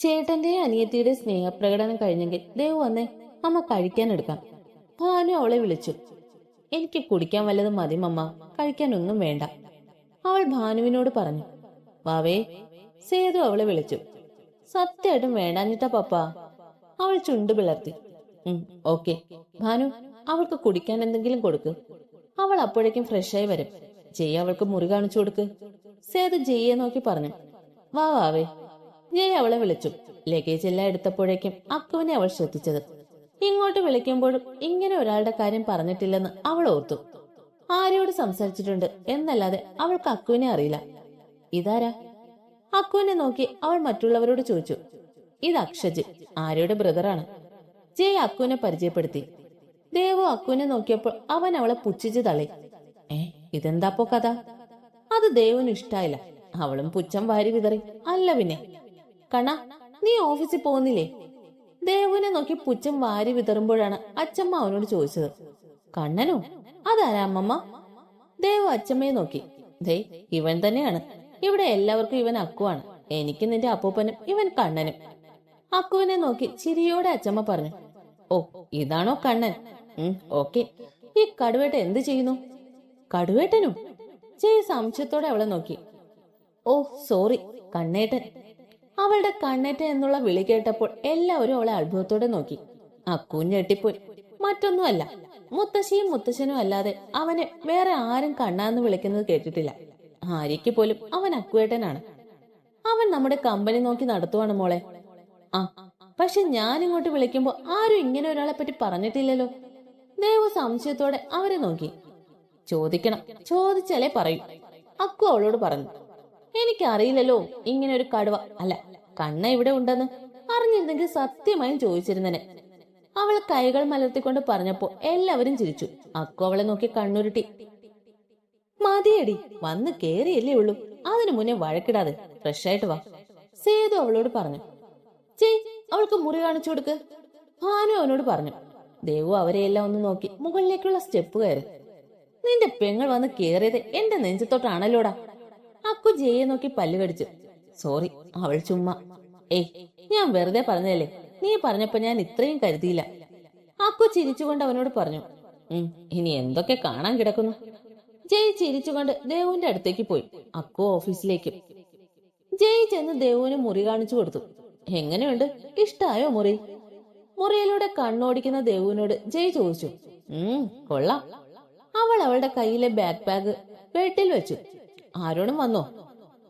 ചേട്ടന്റെ അനിയത്തിയുടെ സ്നേഹപ്രകടനം കഴിഞ്ഞെങ്കിൽ ദേവ് വന്നേ, അമ്മ കഴിക്കാൻ എടുക്കാം. ഭാനു അവളെ വിളിച്ചു. എനിക്ക് കുടിക്കാൻ വല്ലതും മതി മമ്മ, കഴിക്കാനൊന്നും വേണ്ട, അവൾ ഭാനുവിനോട് പറഞ്ഞു. വാവേ, സേതു അവളെ വിളിച്ചു. സത്യമായിട്ടും വേണ്ടാഞ്ഞിട്ടാ പപ്പ, അവൾ ചുണ്ടു പിളർത്തി. ഓക്കെ ഭാനു, അവൾക്ക് കുടിക്കാൻ എന്തെങ്കിലും കൊടുക്ക്. അവൾ അപ്പോഴേക്കും ഫ്രഷായി വരും. ജയ് അവൾക്ക് മുറി കാണിച്ചു കൊടുക്ക്, സേതു ജയ്യെ നോക്കി പറഞ്ഞു. വാവേ, ജയ് അവളെ വിളിച്ചു. ലഗേജ് എല്ലാം എടുത്തപ്പോഴേക്കും അക്കുവിനെ അവൾ ശ്രദ്ധിച്ചത്. ഇങ്ങോട്ട് വിളിക്കുമ്പോഴും ഇങ്ങനെ ഒരാളുടെ കാര്യം പറഞ്ഞിട്ടില്ലെന്ന് അവൾ ഓർത്തു. ആരോട് സംസാരിച്ചിട്ടുണ്ട് എന്നല്ലാതെ അവൾക്ക് അക്കുവിനെ അറിയില്ല. ഇതാരാ? അക്കുവിനെ നോക്കി അവൾ മറ്റുള്ളവരോട് ചോദിച്ചു. ഇത് അക്ഷജ്, ആര്യയുടെ ബ്രദറാണ്. ജയ് അക്കുവിനെ പരിചയപ്പെടുത്തി. ദേവു അക്കുവിനെ നോക്കിയപ്പോൾ അവൻ അവളെ പുച്ഛിച്ചു തള്ളി. ഇതെന്താപ്പോ കഥ? അത് ദേവുന് ഇഷ്ടായില്ല. അവളും പുച്ഛം വാരി വിതറി. അല്ല പിന്നെ കണ്ണ, നീ ഓഫീസിൽ പോകുന്നില്ലേ? ദേവുവിനെ നോക്കി പുച്ഛം വാരി വിതറുമ്പോഴാണ് അച്ചമ്മ അവനോട് ചോദിച്ചത്. കണ്ണനോ? അതാരാ അമ്മമ്മ? ദേവു അച്ചമ്മയെ നോക്കി. ദേ, ഇവൻ തന്നെയാണ്. ഇവിടെ എല്ലാവർക്കും ഇവൻ അക്കുവാണ്. എനിക്ക് നിന്റെ അപ്പൂപ്പനും ഇവൻ കണ്ണനും. അക്കുവിനെ നോക്കി ചിരിയോടെ അച്ചമ്മ പറഞ്ഞു. ഓ, ഇതാണോ കണ്ണൻ? ഓക്കെ. ഈ കടുവേട്ട എന്ത് ചെയ്യുന്നു? കടുവേട്ടനോ? ജയ് സംശയത്തോടെ അവളെ നോക്കി. ഓ സോറി, കണ്ണേട്ടൻ. അവളുടെ കണ്ണേറ്റൻ എന്നുള്ള വിളി കേട്ടപ്പോൾ എല്ലാവരും അവളെ അത്ഭുതത്തോടെ നോക്കി. അക്കുവും ഞെട്ടിപ്പോയി. മറ്റൊന്നുമല്ല, മുത്തശ്ശിയും മുത്തശ്ശനും അല്ലാതെ അവനെ വേറെ ആരും കണ്ണാന്ന് വിളിക്കുന്നത് കേട്ടിട്ടില്ല. ആര്യയ്ക്ക് പോലും അവൻ അക്കുവേട്ടനാണ്. അവൻ നമ്മുടെ കമ്പനി നോക്കി നടത്തുവാണ് മോളെ. പക്ഷെ ഞാൻ ഇങ്ങോട്ട് വിളിക്കുമ്പോ ആരും ഇങ്ങനെ ഒരാളെ പറ്റി പറഞ്ഞിട്ടില്ലല്ലോ. ദേവു സംശയത്തോടെ അവരെ നോക്കി. ചോദിക്കണം, ചോദിച്ചാലേ പറയൂ, അക്കു അവളോട് പറഞ്ഞു. എനിക്കറിയില്ലല്ലോ ഇങ്ങനെ ഒരു കടുവ അല്ല കണ്ണ ഇവിടെ ഉണ്ടെന്ന്. അറിഞ്ഞിരുന്നെങ്കിൽ സത്യമായും ചോദിച്ചിരുന്നനെ. അവൾ കൈകൾ മലർത്തിക്കൊണ്ട് പറഞ്ഞപ്പോ എല്ലാവരും ചിരിച്ചു. അക്കു അവളെ നോക്കി കണ്ണുരുട്ടി. മതിയടി, വന്ന് കേറിയല്ലേ ഉള്ളൂ, അതിനു മുന്നേ വഴക്കിടാതെ ഫ്രഷായിട്ട് വാ, സേതു അവളോട് പറഞ്ഞു. ചെയ്, അവൾക്ക് മുറി കാണിച്ചു കൊടുക്ക്, ഭാനു അവനോട് പറഞ്ഞു. ദേവു അവരെയെല്ലാം ഒന്ന് നോക്കി മുകളിലേക്കുള്ള സ്റ്റെപ്പ് കയറി. നിന്റെ പെങ്ങൾ വന്ന് കേറിയത് എന്റെ നെഞ്ചത്തോട്ടാണല്ലോടാ. അക്കു ജയെ നോക്കി പല്ല് കടിച്ചു. സോറി, അവൾ ചുമ്മാ. ഞാൻ വെറുതെ പറഞ്ഞതല്ലേ, നീ പറഞ്ഞപ്പോ ഞാൻ ഇത്രയും കരുതിയില്ല. അക്കു ചിരിച്ചുകൊണ്ട് അവനോട് പറഞ്ഞു. ഇനി എന്തൊക്കെ കാണാൻ കിടക്കുന്നു. ജയ് ചിരിച്ചുകൊണ്ട് ദേവുവിന്റെ അടുത്തേക്ക് പോയി. അക്കു ഓഫീസിലേക്കും. ജയ് ചെന്ന് ദേവുവിന് മുറി കാണിച്ചു കൊടുത്തു. എങ്ങനെയുണ്ട്, ഇഷ്ടായോ മുറി? മുറിയിലൂടെ കണ്ണോടിക്കുന്ന ദേവുവിനോട് ജയ് ചോദിച്ചു. കൊള്ളാം. അവൾ അവളുടെ കയ്യിലെ ബാഗ് ബെഡിൽ വെച്ചു. ആരോടും വന്നോ?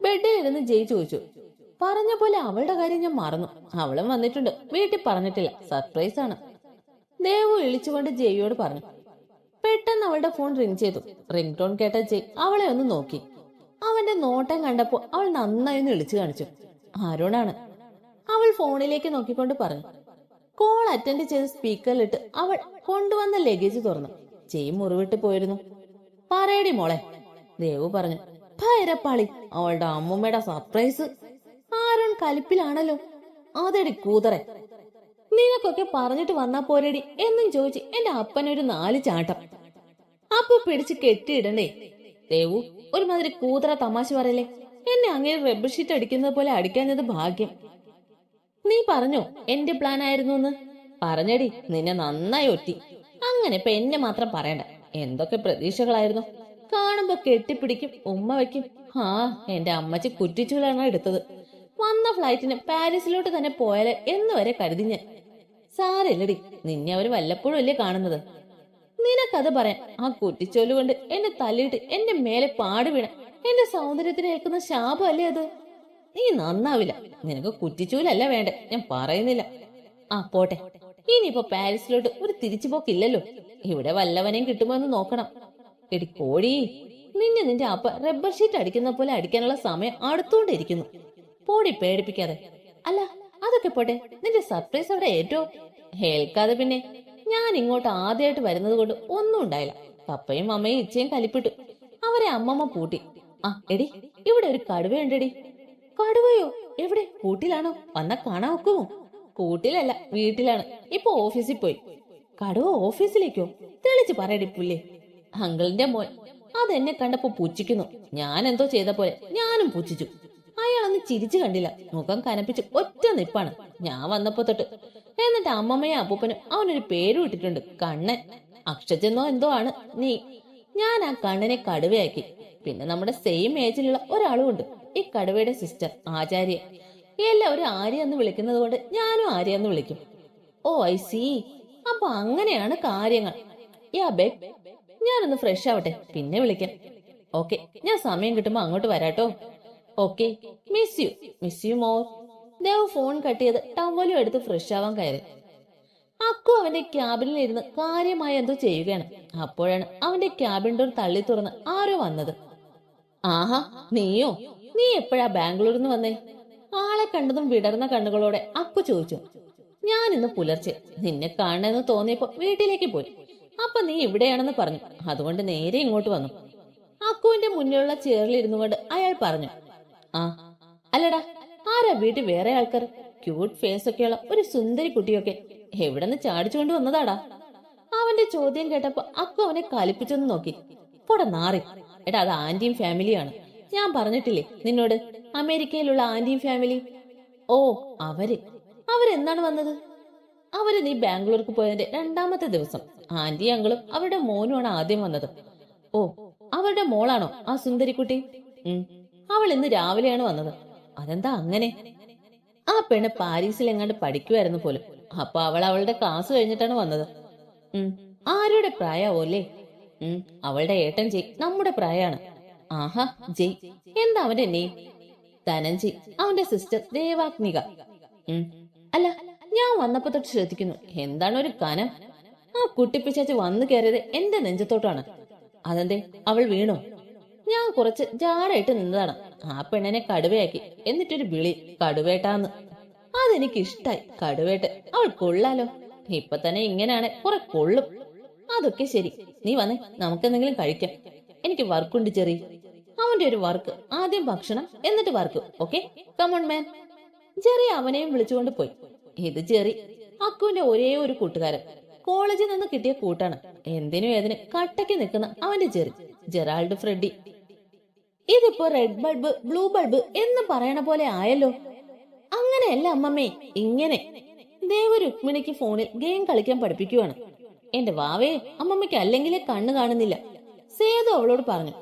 ബെഡിൽ ഇരുന്ന് ജയ് ചോദിച്ചു. പറഞ്ഞ പോലെ അവളുടെ കാര്യം ഞാൻ മറന്നു. അവളും വന്നിട്ടുണ്ട്, വീട്ടിൽ പറഞ്ഞിട്ടില്ല, സർപ്രൈസ് ആണ്, ദേവു ഇളിച്ചുകൊണ്ട് ജയ്യോട് പറഞ്ഞു. പെട്ടെന്ന് അവളുടെ ഫോൺ റിംഗ് ചെയ്തു. റിംഗ് ടോൺ കേട്ട ജയ് അവളെ ഒന്ന് നോക്കി. അവന്റെ നോട്ടം കണ്ടപ്പോ അവൾ നന്നായി ഒന്ന് ഇളിച്ചു കാണിച്ചു. ആരോടാണ്? അവൾ ഫോണിലേക്ക് നോക്കിക്കൊണ്ട് പറഞ്ഞു. കോൾ അറ്റൻഡ് ചെയ്ത് സ്പീക്കറിലിട്ട് അവൾ കൊണ്ടുവന്ന ലഗേജ് തുറന്നു. ജയ് മുറിവിട്ട് പോയിരുന്നു. പറയടി മോളെ, ദേവു പറഞ്ഞു. ഭയരപ്പാളി, അവളുടെ അമ്മൂമ്മയുടെ സർപ്രൈസ്. ആരോൺ കലിപ്പിലാണല്ലോ. അതെടി കൂതറെ, നിനക്കൊക്കെ പറഞ്ഞിട്ട് വന്നാ പോരടി എന്നും ചോദിച്ച് എന്റെ അപ്പനൊരു 4 ചാട്ടം. അപ്പൊ പിടിച്ച് കെട്ടിയിടണ്ടേ? ദേവു, ഒരുമാതിരി കൂതറ തമാശ പറയല്ലേ. എന്നെ അങ്ങനെ റബ്ബർ ഷീറ്റ് അടിക്കുന്നത് പോലെ അടിക്കാഞ്ഞത് ഭാഗ്യം. നീ പറഞ്ഞോ എന്റെ പ്ലാൻ ആയിരുന്നു എന്ന്? പറഞ്ഞടി, നിന്നെ നന്നായി ഒറ്റി. അങ്ങനെ ഇപ്പൊ എന്നെ മാത്രം പറയണ്ട. എന്തൊക്കെ പ്രതീക്ഷകളായിരുന്നു. കാണുമ്പോ കെട്ടിപ്പിടിക്കും, ഉമ്മ വയ്ക്കും. എന്റെ അമ്മച്ചി കുറ്റിച്ചൂലാണ് എടുത്തത്. വന്ന ഫ്ലൈറ്റിന് പാരീസിലോട്ട് തന്നെ പോയാല് എന്ന് വരെ കരുതി ഞാൻ. സാരല്ലടി, നിന്നെ അവര് വല്ലപ്പോഴും അല്ലേ കാണുന്നത്. നിനക്കത് പറയാൻ ആ കുറ്റിച്ചോല് കൊണ്ട് എന്നെ തല്ലിയിട്ട് എന്റെ മേലെ പാട് വീണ എന്റെ സൗന്ദര്യത്തിന് ഏൽക്കുന്ന ശാപം അല്ലേ അത്? നീ നന്നാവില്ല. നിനക്ക് കുറ്റിച്ചൂലല്ല വേണ്ടേ, ഞാൻ പറയുന്നില്ല. പോട്ടെ, ഇനിയിപ്പോ പാരീസിലോട്ട് ഒരു തിരിച്ചുപോക്കില്ലല്ലോ. ഇവിടെ വല്ലവനെയും കിട്ടുമോ എന്ന് നോക്കണം. എടി കോഴി, നിന്റെ അപ്പ റബ്ബർ ഷീറ്റ് അടിക്കുന്ന പോലെ അടിക്കാനുള്ള സമയം അടുത്തോണ്ടിരിക്കുന്നു. പോടി, പേടിപ്പിക്കാതെ. അല്ല അതൊക്കെ പോട്ടെ, നിന്റെ സർപ്രൈസ് അവിടെ ഏറ്റോ? ഏൽക്കാതെ പിന്നെ. ഞാൻ ഇങ്ങോട്ട് ആദ്യമായിട്ട് വരുന്നത് കൊണ്ട് ഒന്നും ഉണ്ടായില്ല. പപ്പയും അമ്മയും ഇച്ചയും കലിപ്പിട്ടു. അവരെ അമ്മമ്മ പൂട്ടി. എടി, ഇവിടെ ഒരു കടുവയുണ്ടെടി. കടുവയോ? എവിടെ? കൂട്ടിലാണോ? വന്നാ കാണാൻ ഒക്കുമോ? കൂട്ടിലല്ല, വീട്ടിലാണ്. ഇപ്പൊ ഓഫീസിൽ പോയി. കടുവ ഓഫീസിലേക്കോ? തെളിച്ച് പറയടി പുല്ലേ. അങ്കിളിന്റെ മോൻ. അതെന്നെ കണ്ടപ്പോ പുച്ഛിക്കുന്നു. ഞാൻ എന്തോ ചെയ്ത പോലെ ഞാനും പുച്ഛിച്ചു. അയാളൊന്ന് ചിരിച്ചു കണ്ടില്ല. മുഖം കനപ്പിച്ച് ഒറ്റ നിപ്പാണ്. ഞാൻ വന്നപ്പോ തൊട്ട്. എന്നിട്ട് അമ്മമ്മയും അപ്പൂപ്പനും അവനൊരു പേരും ഇട്ടിട്ടുണ്ട്, കണ്ണൻ. അക്ഷച്ചെന്നോ എന്തോ ആണ് നീ. ഞാൻ ആ കണ്ണനെ കടുവയാക്കി. പിന്നെ നമ്മുടെ സെയിം ഏജിലുള്ള ഒരാളും ഉണ്ട്, ഈ കടുവയുടെ സിസ്റ്റർ ആചാര്യ. എല്ലാവരും ആര്യ എന്ന് വിളിക്കുന്നത് കൊണ്ട് ഞാനും ആര്യ എന്ന് വിളിക്കും. ഓ ഐ സി. അപ്പൊ അങ്ങനെയാണ് കാര്യങ്ങൾ. യാ ബേബ്, ഞാനൊന്ന് ഫ്രഷ് ആവട്ടെ, പിന്നെ വിളിക്കാം. ഓക്കെ, ഞാൻ സമയം കിട്ടുമ്പോ അങ്ങോട്ട് വരാട്ടോ. Okay, miss you more. Dev phone cut ചെയ്ത് ടവലും എടുത്ത് ഫ്രഷ് ആവാൻ കയറി. അക്കു അവന്റെ ക്യാബിനിൽ ഇരുന്ന് കാര്യമായി എന്തോ ചെയ്യുകയാണ്. അപ്പോഴാണ് അവന്റെ ക്യാബിൻ ഡോർ തള്ളി തുറന്ന് ആരോ വന്നത്. ആഹാ, നീയോ? നീ എപ്പോഴാ ബാംഗ്ലൂരിൽ നിന്ന് വന്നേ? ആളെ കണ്ടതും വിടർന്ന കണ്ണുകളോടെ അക്കു ചോദിച്ചു. ഞാൻ ഇന്ന് പുലർച്ചെ നിന്നെ കാണണമെന്ന് തോന്നിയപ്പോ വീട്ടിലേക്ക് പോയി. അപ്പൊ നീ ഇവിടെയാണെന്ന് പറഞ്ഞു, അതുകൊണ്ട് നേരെ ഇങ്ങോട്ട് വന്നു. അക്കുവിന്റെ മുന്നിലുള്ള ചെയറിലിരുന്നു കൊണ്ട് അയാൾ പറഞ്ഞു. ആ അല്ലടാ, ആരാ വീട്ടിൽ വേറെ ആൾക്കാർ? ക്യൂട്ട് ഫേസ് ഒക്കെയുള്ള ഒരു സുന്ദരി കുട്ടിയൊക്കെ എവിടെന്ന് ചാടിച്ചുകൊണ്ട് വന്നതാടാ? അവന്റെ ചോദ്യം കേട്ടപ്പോ അക്കു അവനെ കലിപ്പിച്ചൊന്ന് നോക്കി. പോടാ നാറി. എടാ, അത് ആന്റിയും ഫാമിലിയാണ്. ഞാൻ പറഞ്ഞിട്ടില്ലേ നിന്നോട്, അമേരിക്കയിലുള്ള ആന്റിയും ഫാമിലി. ഓ, അവരെന്നാണ് വന്നത്? അവര് നീ ബാംഗ്ലൂർക്ക് പോയതിന്റെ 2ാമത്തെ ദിവസം. ആന്റി അങ്കിളും അവരുടെ മോനുമാണ് ആദ്യം വന്നത്. ഓ, അവരുടെ മോളാണോ ആ സുന്ദരിക്കുട്ടി? അവൾ ഇന്ന് രാവിലെയാണ് വന്നത്. അതെന്താ അങ്ങനെ? ആ പെണ്ണ് പാരീസിൽ എങ്ങാണ്ട് പഠിക്കുമായിരുന്നു പോലും. അപ്പൊ അവൾ അവളുടെ ക്ലാസ് കഴിഞ്ഞിട്ടാണ് വന്നത്. ആരുടെ പ്രായാവോല്ലേ? അവളുടെ ഏട്ടൻ ജയ് നമ്മുടെ പ്രായാണ്. ആഹാ, ജയ്. എന്താ അവന്റെ നെയിം? ധനഞ്ജയ്. അവന്റെ സിസ്റ്റർ ദേവാഗ്നിക. അല്ല, ഞാൻ വന്നപ്പോ തൊട്ട് ശ്രദ്ധിക്കുന്നു, എന്താണ് ഒരു കനം? ആ കുട്ടിപ്പിച്ചാച്ച് വന്നു കയറിയത് എന്റെ നെഞ്ചത്തോട്ടാണ്. അതെന്തേ, അവൾ വീണോ? ഞാൻ കുറച്ച് ജാടായിട്ട് നിന്നതാണ്. ആ പെണ്ണിനെ കടുവയാക്കി. എന്നിട്ടൊരു വിളി, കടുവേട്ടാന്ന്. അതെനിക്ക് ഇഷ്ടായി. കടുവേട്ട്, അവൾ കൊള്ളാലോ. ഇപ്പൊ തന്നെ ഇങ്ങനെയാണ് കുറെ കൊള്ളും. അതൊക്കെ ശരി, നീ വന്നേ, നമുക്കെന്തെങ്കിലും കഴിക്കാം. എനിക്ക് വർക്കുണ്ട് ചെറി. അവന്റെ ഒരു വർക്ക്. ആദ്യം ഭക്ഷണം, എന്നിട്ട് വർക്ക്. ഓക്കെ, കമോൺ മാൻ. ജെറി അവനെയും വിളിച്ചുകൊണ്ട് പോയി. ഇത് ജെറി, അക്കുവിന്റെ ഒരേ ഒരു കൂട്ടുകാരൻ. കോളേജിൽ നിന്ന് കിട്ടിയ കൂട്ടാണ്. എന്തിനും ഏതിന് കട്ടയ്ക്ക് നിൽക്കുന്ന അവന്റെ ജെറി, ജെറാൾഡ് ഫ്രെഡി. ഇതിപ്പോ റെഡ് ബൾബ് ബ്ലൂ ബൾബ് എന്ന് പറയണ പോലെ ആയല്ലോ. അങ്ങനെയല്ല അമ്മമ്മേ, ഇങ്ങനെ. ദേവ് രുക്മിണിക്ക് ഫോണിൽ ഗെയിം കളിക്കാൻ പഠിപ്പിക്കുവാണ്. എന്റെ വാവേ, അമ്മമ്മയ്ക്ക് അല്ലെങ്കിലേ കണ്ണ് കാണുന്നില്ല. സേതു അവളോട് പറഞ്ഞു.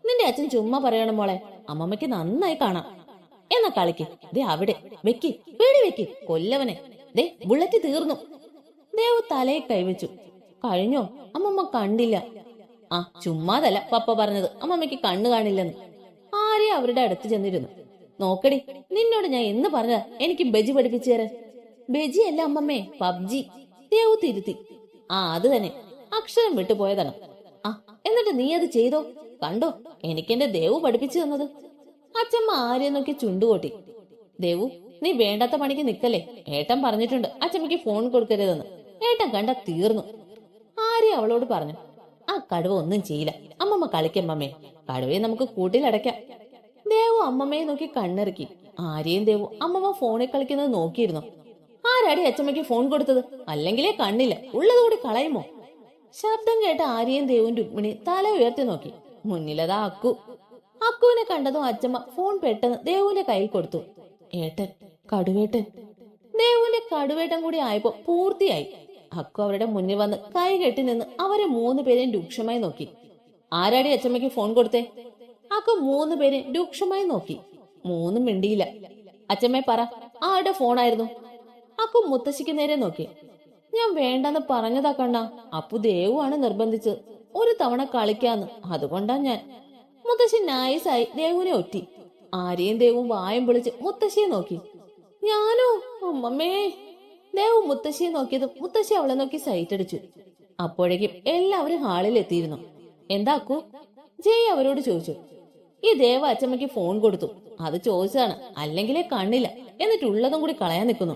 നിന്റെ അച്ഛൻ ചുമ്മാ പറയണം മോളെ, അമ്മമ്മയ്ക്ക് നന്നായി കാണാം. എന്നാ കളിക്ക്. ദേ അവിടെ വെക്കി, പേടി വെക്കി, കൊല്ലവനെ. ദേ ബുള്ളറ്റ് തീർന്നു. ദേവ് തലയെ കൈവച്ചു. കഴിഞ്ഞോ? അമ്മമ്മ കണ്ടില്ല. ആ ചുമ്മാതല്ല പപ്പ പറഞ്ഞത് അമ്മമ്മയ്ക്ക് കണ്ണു കാണില്ലെന്ന്. ആര്യ അവരുടെ അടുത്ത് ചെന്നിരുന്നു. നോക്കടി, നിന്നോട് ഞാൻ എന്ന് പറഞ്ഞതാ എനിക്ക് ബജി പഠിപ്പിച്ചു തരാൻ. ബജി അല്ല അമ്മമ്മേ, പബ്ജി. ദേവ് തിരുത്തി. ആ അത് തന്നെ, അക്ഷരം വിട്ടുപോയതാണ്. ആ എന്നിട്ട് നീ അത് ചെയ്തോ? കണ്ടോ, എനിക്കെന്റെ ദേവു പഠിപ്പിച്ചു തന്നത്. അച്ഛമ്മ ആര്യ നോക്കി ചുണ്ടുകൊട്ടി. ദേവു, നീ വേണ്ടാത്ത പണിക്ക് നിക്കല്ലേ. ഏട്ടൻ പറഞ്ഞിട്ടുണ്ട് അച്ഛമ്മയ്ക്ക് ഫോൺ കൊടുക്കരുതെന്ന്. ഏട്ടൻ കണ്ട തീർന്നു. ആര്യ അവളോട് പറഞ്ഞു. ആ കടുവ ഒന്നും ചെയ്യില്ല, അമ്മമ്മ കളിക്കമ്മമ്മേ. കടുവയെ നമുക്ക് കൂട്ടിലടയ്ക്കാം. ദേവു അമ്മമ്മയെ നോക്കി കണ്ണിറുക്കി. ആര്യയും ദേവു അമ്മമ്മ ഫോണിൽ കളിക്കുന്നത് നോക്കിയിരുന്നു. ആരാടി അച്ഛമ്മയ്ക്ക് ഫോൺ കൊടുത്തത്? അല്ലെങ്കിലേ കണ്ണില്ല, ഉള്ളതുകൂടി കളയുമോ? ശബ്ദം കേട്ട ആര്യയും ദേവും രുക്മിണി തല ഉയർത്തി നോക്കി. മുന്നിലതാ അക്കു. അക്കുവിനെ കണ്ടതും അച്ഛമ്മ ഫോൺ പെട്ടെന്ന് ദേവുവിന്റെ കയ്യിൽ കൊടുത്തു. ഏട്ടൻ, കടുവേട്ടൻ. ദേവുവിന്റെ കടുവേട്ടൻ കൂടി ആയപ്പോ പൂർത്തിയായി. അക്കു അവരുടെ മുന്നിൽ വന്ന് കൈ കെട്ടി നിന്ന് അവരെ 3 പേരെയും രൂക്ഷമായി നോക്കി. ആരാടി അച്ഛമ്മയ്ക്ക് ഫോൺ കൊടുത്തേ? അക്കു 3 പേരെയും രൂക്ഷമായി നോക്കി. 3 മിണ്ടിയില്ല. അച്ഛമ്മേ പറ, ആരുടെ ഫോണായിരുന്നു? അക്കു മുത്തശ്ശിക്ക് നേരെ നോക്കി. ഞാൻ വേണ്ടെന്ന് പറഞ്ഞതാ കണ്ണ. അപ്പു ദേവുവാണ് നിർബന്ധിച്ചത്, ഒരു തവണ കളിക്കാന്ന്. അതുകൊണ്ടാ ഞാൻ. മുത്തശ്ശി നൈസായി ദേവുവിനെ ഒറ്റി. ആരെയും ദേവും വായം പൊളിച്ച് മുത്തശ്ശിയെ നോക്കി. ഞാനോ? അമ്മമ്മേ. ദേവു മുത്തശ്ശിയെ നോക്കിയതും മുത്തശ്ശി അവളെ നോക്കി സൈറ്റ് അടിച്ചു. അപ്പോഴേക്കും എല്ലാവരും ഹാളിൽ എത്തിയിരുന്നു. എന്താ അക്കു? ജയ് അവരോട് ചോദിച്ചു. ഈ ദേവ അച്ഛമ്മയ്ക്ക് ഫോൺ കൊടുത്തു, അത് ചോദിച്ചതാണ്, അല്ലെങ്കിലേ കണ്ണില്ല, എന്നിട്ടുള്ളതും കൂടി കളയാൻ നിൽക്കുന്നു.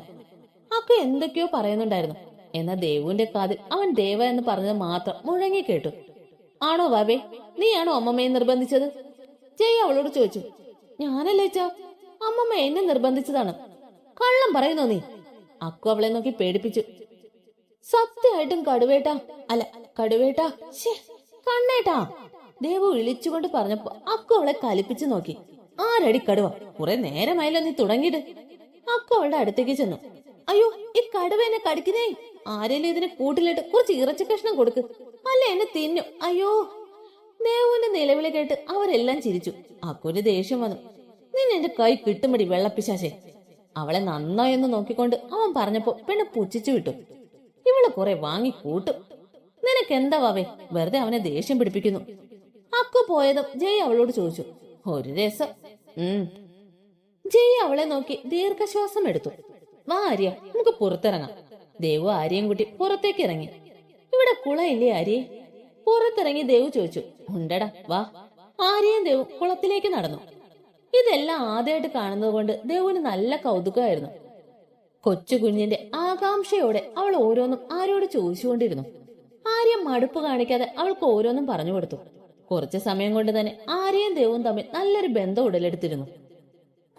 അക്കു എന്തൊക്കെയോ പറയുന്നുണ്ടായിരുന്നു. എന്നാൽ ദേവുവിന്റെ കാതിൽ അവൻ ദേവ എന്ന് പറഞ്ഞത് മാത്രം മുഴങ്ങി കേട്ടു. ആണോ ബാബേ, നീയാണോ അമ്മമ്മയെ നിർബന്ധിച്ചത്? ജയ് അവളോട് ചോദിച്ചു. ഞാനല്ലേ അച്ഛാ, അമ്മമ്മ എന്നെ നിർബന്ധിച്ചതാണ്. കള്ളം പറയുന്നോ നീ? അക്കു അവളെ നോക്കി പേടിപ്പിച്ചു. സത്യമായിട്ടും കടുവേട്ടാ, അല്ല കടുവേട്ടാ, കണ്ണേട്ടാ, ദേവു ഇളിച്ചുകൊണ്ട് പറഞ്ഞപ്പോ അക്കു അവളെ കലിപ്പിച്ചു നോക്കി. ആരടി കടുവ? കുറെ നേരമായല്ലോ നീ തുടങ്ങിയിട്ട്. അക്കു അവളുടെ അടുത്തേക്ക് ചെന്നു. അയ്യോ, ഈ കടുവ എന്നെ കടിക്കുന്നേ. ആരെങ്കിലും ഇതിനെ കൂട്ടിലിട്ട് കുറച്ച് ഇറച്ചി കഷ്ണം കൊടുക്ക്, അല്ല എന്നെ തിന്നു. അയ്യോ. ദേവുവിന്റെ നിലവിളി കേട്ട് അവരെല്ലാം ചിരിച്ചു. അക്കുവിന്റെ ദേഷ്യം വന്നു. നിന്നെ എന്റെ കൈ കിട്ടുമടി വെള്ളപ്പിശാശേ. അവളെ നന്നായൊന്ന് നോക്കിക്കൊണ്ട് അവൻ പറഞ്ഞപ്പോ പെണ്ണ് പുച്ഛിച്ചു വിട്ടു. ഇവള് കുറെ വാങ്ങി കൂട്ടും. നിനക്കെന്താ വാവേ, വെറുതെ അവനെ ദേഷ്യം പിടിപ്പിക്കുന്നു. അക്കു പോയതും ജയ് അവളോട് ചോദിച്ചു. ഒരു രസം. ജയ് അവളെ നോക്കി ദീർഘശ്വാസം എടുത്തു. വാ ആര്യ, നമുക്ക് പുറത്തിറങ്ങാം. ദേവു ആര്യയും കൂട്ടി പുറത്തേക്ക് ഇറങ്ങി. ഇവിടെ കുളയില്ലേ ആര്യേ? പുറത്തിറങ്ങി ദേവു ചോദിച്ചു. ഉണ്ടടാ, വാ. ആര്യയും ദേവു കുളത്തിലേക്ക് നടന്നു. ഇതെല്ലാം ആദ്യമായിട്ട് കാണുന്നത് കൊണ്ട് ദേവുവിന് നല്ല കൗതുകമായിരുന്നു. കൊച്ചു കുഞ്ഞിന്റെ ആകാംക്ഷയോടെ അവൾ ഓരോന്നും ആരോട് ചോദിച്ചുകൊണ്ടിരുന്നു. ആര്യ മടുപ്പ് കാണിക്കാതെ അവൾക്ക് ഓരോന്നും പറഞ്ഞു കൊടുത്തു. കുറച്ചു സമയം കൊണ്ട് തന്നെ ആര്യയും ദേവും തമ്മിൽ നല്ലൊരു ബന്ധം ഉടലെടുത്തിരുന്നു.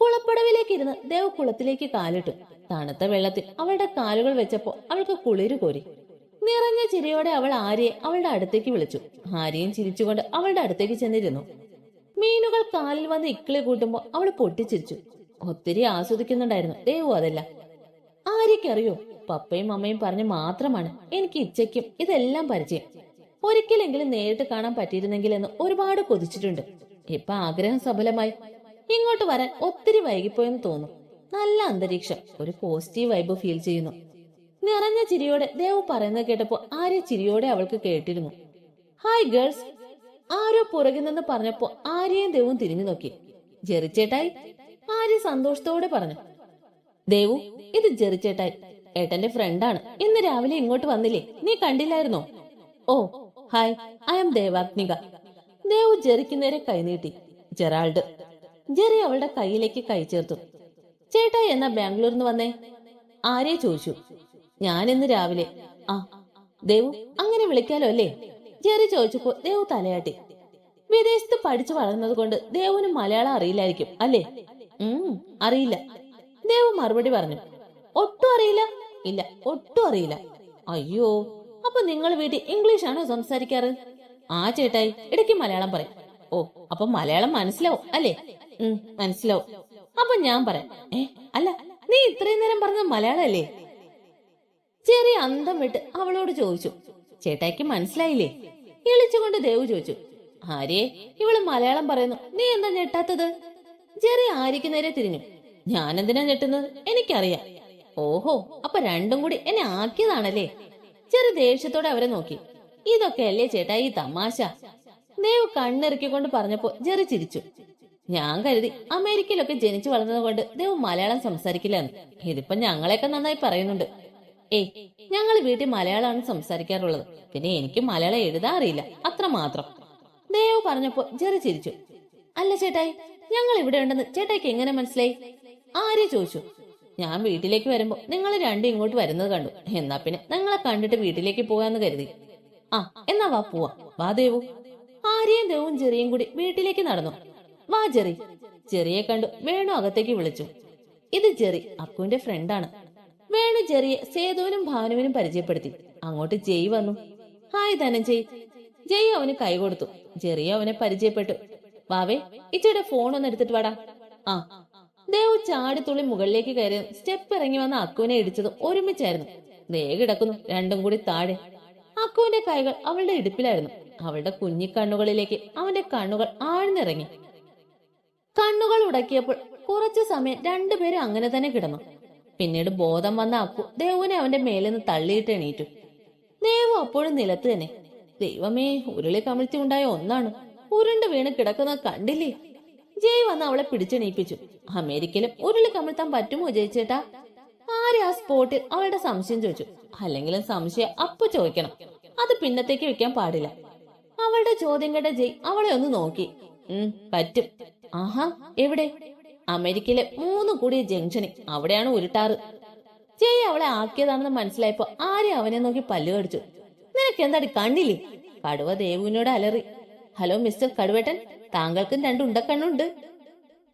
കുളപ്പടവിലേക്ക് ഇരുന്ന് ദേവ് കുളത്തിലേക്ക് കാലിട്ടു. തണുത്ത വെള്ളത്തിൽ അവളുടെ കാലുകൾ വെച്ചപ്പോ അവൾക്ക് കുളിര് കോരി. നിറഞ്ഞ ചിരിയോടെ അവൾ ആര്യയെ അവളുടെ അടുത്തേക്ക് വിളിച്ചു. ആര്യയും ചിരിച്ചുകൊണ്ട് അവളുടെ അടുത്തേക്ക് ചെന്നിരുന്നു. മീനുകൾ കാലിൽ വന്ന് ഇക്കിളി കൂട്ടുമ്പോ അവൾ പൊട്ടിച്ചിരിച്ചു. ഒത്തിരി ആസ്വദിക്കുന്നുണ്ടായിരുന്നു ദേവു അതെല്ലാം. ആര്യക്കറിയോ, പപ്പയും അമ്മയും പറഞ്ഞ് മാത്രമാണ് എനിക്ക് ഇച്ചയ്ക്കും ഇതെല്ലാം പരിചയം. ഒരിക്കലെങ്കിലും നേരിട്ട് കാണാൻ പറ്റിയിരുന്നെങ്കിലെന്ന് ഒരുപാട് കൊതിച്ചിട്ടുണ്ട്. ഇപ്പൊ ആഗ്രഹം സഫലമായി. ഇങ്ങോട്ട് വരാൻ ഒത്തിരി വൈകിപ്പോയെന്ന് തോന്നുന്നു. നല്ല അന്തരീക്ഷം, ഒരു പോസിറ്റീവ് വൈബ് ഫീൽ ചെയ്യുന്നു. നിറഞ്ഞ ചിരിയോടെ ദേവു പറയുന്നത് കേട്ടപ്പോ ആര്യ ചിരിയോടെ അവൾക്ക് കേട്ടിരുന്നു. Hi girls. ആരോ പുറകിൽ നിന്ന് പറഞ്ഞപ്പോ ആര്യയും ദേവും തിരിഞ്ഞു നോക്കി. ജെറിച്ചേട്ടായി, ആര്യ സന്തോഷത്തോടെ പറഞ്ഞു. ദേവു, ഇത് ജെറിച്ചേട്ടായി, ഏട്ടന്റെ ഫ്രണ്ടാണ്. ഇന്ന് രാവിലെ ഇങ്ങോട്ട് വന്നില്ലേ, നീ കണ്ടില്ലായിരുന്നോ? ഓ ഹായ്, ഐ എം ദേവാഗ്നിക. ദേവു ജെറിക്ക് നേരെ കൈനീട്ടി. ജെറാൾഡ്. ജെറി അവളുടെ കൈയിലേക്ക് കൈ ചേർത്തു. ചേട്ടായി എന്നാ ബാംഗ്ലൂരിൽ നിന്ന് വന്നേ? ആര്യ ചോദിച്ചു. ഞാൻ ഇന്ന് രാവിലെ. ആ, ദേവു അങ്ങനെ വിളിക്കാലോ അല്ലേ? ജെറി ചോദിച്ചപ്പോ ദേവു തലയാട്ടി. വിദേശത്ത് പഠിച്ചു വളർന്നത് കൊണ്ട് ദേവുന് മലയാളം അറിയില്ലായിരിക്കും അല്ലേ? അറിയില്ല, ദേവു മറുപടി പറഞ്ഞു. ഒട്ടും അറിയില്ല? ഇല്ല, ഒട്ടും അറിയില്ല. അയ്യോ, അപ്പൊ നിങ്ങൾ വീട്ടിൽ ഇംഗ്ലീഷ് ആണോ സംസാരിക്കാറ്? ആ ചേട്ടായി ഇടയ്ക്ക് മലയാളം പറയും. ഓ, അപ്പൊ മലയാളം മനസ്സിലാവും അല്ലേ? മനസ്സിലാവും. അപ്പൊ ഞാൻ പറയാം. അല്ല, നീ ഇത്രയും നേരം പറഞ്ഞത് മലയാളം അല്ലേ? ചെറിയ അന്തം വിട്ട് അവളോട് ചോദിച്ചു. ചേട്ടായിക്ക് മനസ്സിലായില്ലേ? ഇളിച്ചുകൊണ്ട് ദേവു ചോദിച്ചു. ആര്യേ, ഇവള് മലയാളം പറയുന്നു, നീ എന്താ ഞെട്ടാത്തത്? ജെറി ആര്യക്ക് നേരെ തിരിഞ്ഞു. ഞാനെന്തിനാ ഞെട്ടുന്നത്? എനിക്കറിയാം. ഓഹോ, അപ്പൊ രണ്ടും കൂടി എന്നെ ആക്കിയതാണല്ലേ? ചെറു ദേഷ്യത്തോടെ അവരെ നോക്കി. ഇതൊക്കെയല്ലേ ചേട്ടായി ഈ തമാശ? ദേവ് കണ്ണിറക്കിക്കൊണ്ട് പറഞ്ഞപ്പോ ജെറി ചിരിച്ചു. ഞാൻ കരുതി അമേരിക്കയിലൊക്കെ ജനിച്ചു വളർന്നത് കൊണ്ട് ദേവ് മലയാളം സംസാരിക്കില്ലെന്ന്. ഇതിപ്പോ ഞങ്ങളെയൊക്കെ നന്നായി പറയുന്നുണ്ട്. ഞങ്ങൾ വീട്ടിൽ മലയാളമാണ് സംസാരിക്കാറുള്ളത്. പിന്നെ എനിക്ക് മലയാളം എഴുതാൻ അറിയില്ല, അത്ര മാത്രം. ദേവ് പറഞ്ഞപ്പോ ജെറി ചിരിച്ചു. അല്ല ചേട്ടായി, ഞങ്ങൾ ഇവിടെ ഉണ്ടെന്ന് ചേട്ടായിക്ക് എങ്ങനെ മനസ്സിലായി? ആര്യ ചോദിച്ചു. ഞാൻ വീട്ടിലേക്ക് വരുമ്പോ നിങ്ങൾ രണ്ടും ഇങ്ങോട്ട് വരുന്നത് കണ്ടു. എന്നാ പിന്നെ നിങ്ങളെ കണ്ടിട്ട് വീട്ടിലേക്ക് പോകാന്ന് കരുതി. ആ, എന്നാ വാ പോവാ. വാ ദേവു. ആര്യയും ദേവും ജെറിയും കൂടി വീട്ടിലേക്ക് നടന്നു. വാ ജെറി. ജെറിയെ കണ്ടു വേണു അകത്തേക്ക് വിളിച്ചു. ഇത് ജെറി, അക്കുവിന്റെ ഫ്രണ്ടാണ്. വേണു ജെറിയെ സേതുവിനും ഭാനുവിനും പരിചയപ്പെടുത്തി. അങ്ങോട്ട് ജയ് വന്നു. ഹായ് ധനഞ്ജയ്. ജയ് അവന് കൈ കൊടുത്തു. ജെറിയെ അവനെ പരിചയപ്പെട്ടു. വാവേ, ഇച്ചയുടെ ഫോൺ ഒന്ന് എടുത്തിട്ട് വാടാ. ആ. ദേവു ചാടിത്തുള്ളി മുകളിലേക്ക് കയറി സ്റ്റെപ്പ് ഇറങ്ങി വന്ന അക്കുവിനെ ഇടിച്ചത് ഒരുമിച്ചായിരുന്നു. ദേ കിടക്കുന്നു രണ്ടും കൂടി താഴെ. അക്കുവിന്റെ കൈകൾ അവളുടെ ഇടുപ്പിലായിരുന്നു. അവളുടെ കുഞ്ഞിക്കണ്ണുകളിലേക്ക് അവന്റെ കണ്ണുകൾ ആഴ്ന്നിറങ്ങി. കണ്ണുകൾ ഉടക്കിയപ്പോൾ കുറച്ചു സമയം രണ്ടുപേരും അങ്ങനെ തന്നെ കിടന്നു. പിന്നീട് ബോധം വന്ന അക്കു ദേവുവിനെ അവന്റെ മേലെന്ന് തള്ളിയിട്ട് എണീറ്റു. ദേവു അപ്പോഴും നിലത്ത് തന്നെ. ദൈവമേ, ഉരുളി കമിഴ്ത്തി ഉണ്ടായ ഒന്നാണ്. ഉരുണ്ട് വീണ് കിടക്കുന്നത് കണ്ടില്ലേ? ജയ് വന്ന് അവളെ പിടിച്ചെണീപ്പിച്ചു. അമേരിക്കയിലും ഉരുളി കമിഴ്ത്താൻ പറ്റുമോ ജയിച്ചേട്ടാ? ആര്യ ആ സ്പോട്ടിൽ അവളുടെ സംശയം ചോദിച്ചു. അല്ലെങ്കിലും സംശയം അപ്പു ചോദിക്കണം, അത് പിന്നത്തേക്ക് വെക്കാൻ പാടില്ല. അവളുടെ ചോദ്യം കേട്ട ജയ് അവളെ ഒന്ന് നോക്കി. പറ്റും. ആഹാ, എവിടെ? അമേരിക്കയിലെ 3 കൂടിയ ജംഗ്ഷനിൽ, അവിടെയാണ് ഉരുട്ടാറ്. ജയ് അവളെ ആക്കിയതാണെന്ന് മനസ്സിലായപ്പോ ആര്യ അവനെ നോക്കി പല്ലു കടിച്ചു. നിനക്ക് എന്താടി കണ്ണില്ലേ? കടുവ ദേവുവിനോട് അലറി. ഹലോ മിസ്റ്റർ കടുവേട്ടൻ, താങ്കൾക്കും 2 ഉണ്ടക്കണ്ണുണ്ട്.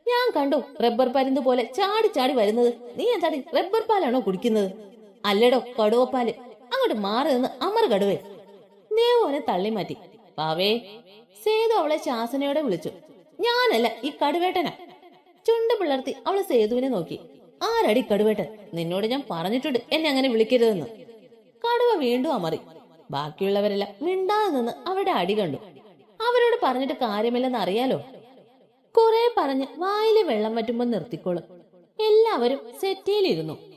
ഞാൻ കണ്ടു, റബ്ബർ പരുന്ത് പോലെ ചാടി ചാടി വരുന്നത്. നീ എന്താടി റബ്ബർ പാലാണോ കുടിക്കുന്നത്? അല്ലടോ, കടുവപ്പാല്. അങ്ങോട്ട് മാറി നിന്ന് അമർ കടുവേ. ദേവു അവനെ തള്ളി മാറ്റി. പാവേ. സേതു അവളെ ശാസനയോടെ വിളിച്ചു. ഞാനല്ല, ഈ കടുവേട്ടനാ. ചുണ്ട് പിളർത്തി അവൾ സേതുവിനെ നോക്കി. ആരടി കടുവേട്ടൻ? നിന്നോട് ഞാൻ പറഞ്ഞിട്ടുണ്ട് എന്നെ അങ്ങനെ വിളിക്കരുതെന്ന്. കടുവ വീണ്ടും അമറി. ബാക്കിയുള്ളവരെല്ലാം മിണ്ടാതെ നിന്ന് അവിടെ അടി കണ്ടു. അവരോട് പറഞ്ഞിട്ട് കാര്യമില്ലെന്ന് അറിയാലോ. കുറെ പറഞ്ഞ് വായിലെ വെള്ളം വറ്റുമ്പോൾ നിർത്തിക്കോളും. എല്ലാവരും സെറ്റിയിലിരുന്നു.